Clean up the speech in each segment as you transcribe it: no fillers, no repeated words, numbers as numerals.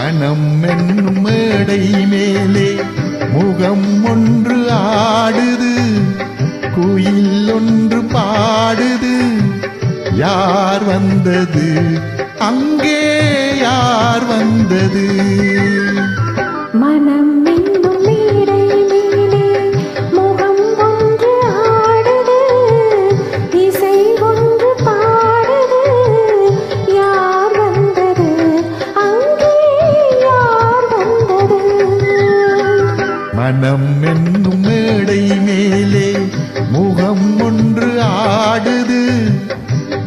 மனம் என்னும் மேடை மேலே முகம் ஒன்று ஆடுது, குயில் ஒன்று பாடுது. யார் வந்தது அங்கே, யார் வந்தது? மனம் என்னும் மேடை மேலே முகம் ஒன்று ஆடுது, இசை ஒன்று பாடுது. யார் வந்தது அங்கே, யார் வந்தது? மனம் என்னும் மேடை மேலே முகம் ஒன்று ஆடுது,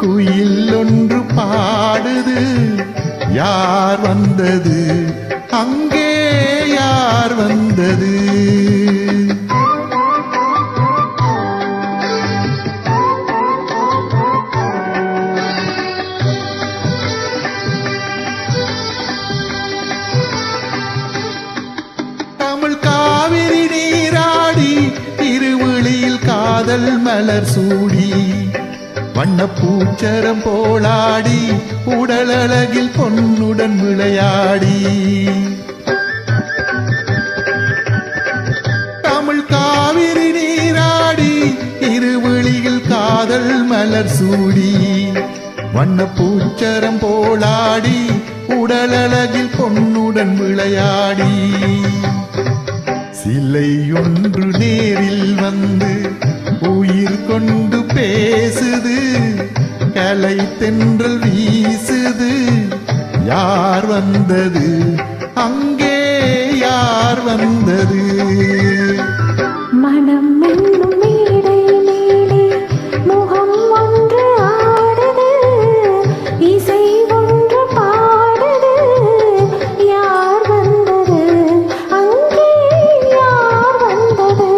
குயில் ஒன்று பாடுது. யார் வந்தது அங்கே, யார் வந்தது? தமிழ் காவிரி நீராடி திருவிழியில் காதல் மலர் சூடி, வண்ணப்பூச்சரம் போலாடி உடலழகில் பொன்னுடன் விளையாடி. தமிழ் காவிரி நீராடி இருவிழியில் காதல் மலர் சூடி, வண்ணப்பூச்சரம் போலாடி உடலழகில் பொன்னுடன் விளையாடி. சிலை ஒன்று நேரில் வந்து உயிர் கொண்டு பேசுது, கலை தென்றல் வீசுது. யார் வந்தது அங்கே, யார் வந்தது? மனம் என்னும் மேடை மேலே முகம் ஒன்று ஆடுது, இசை ஒன்று பாடுது. யார் வந்தது அங்கே, யார் வந்தது?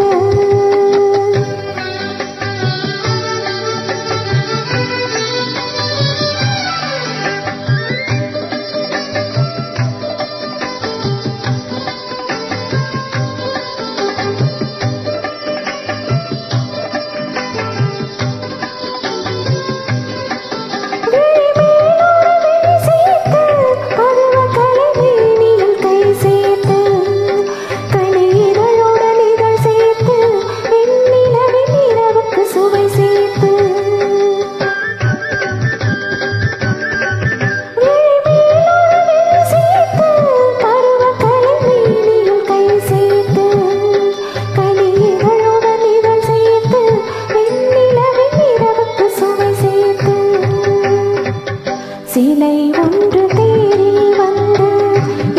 சிலை ஒன்று தேரில் வந்து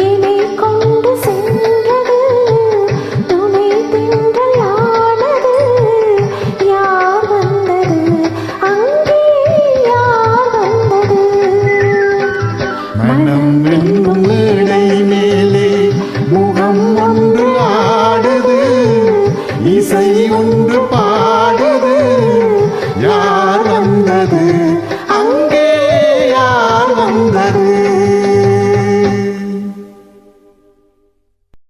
இலை கொண்டு சென்றது, துணை திங்கள் ஆனது. யார் வந்தது அங்கே, யார் வந்தது? மனம்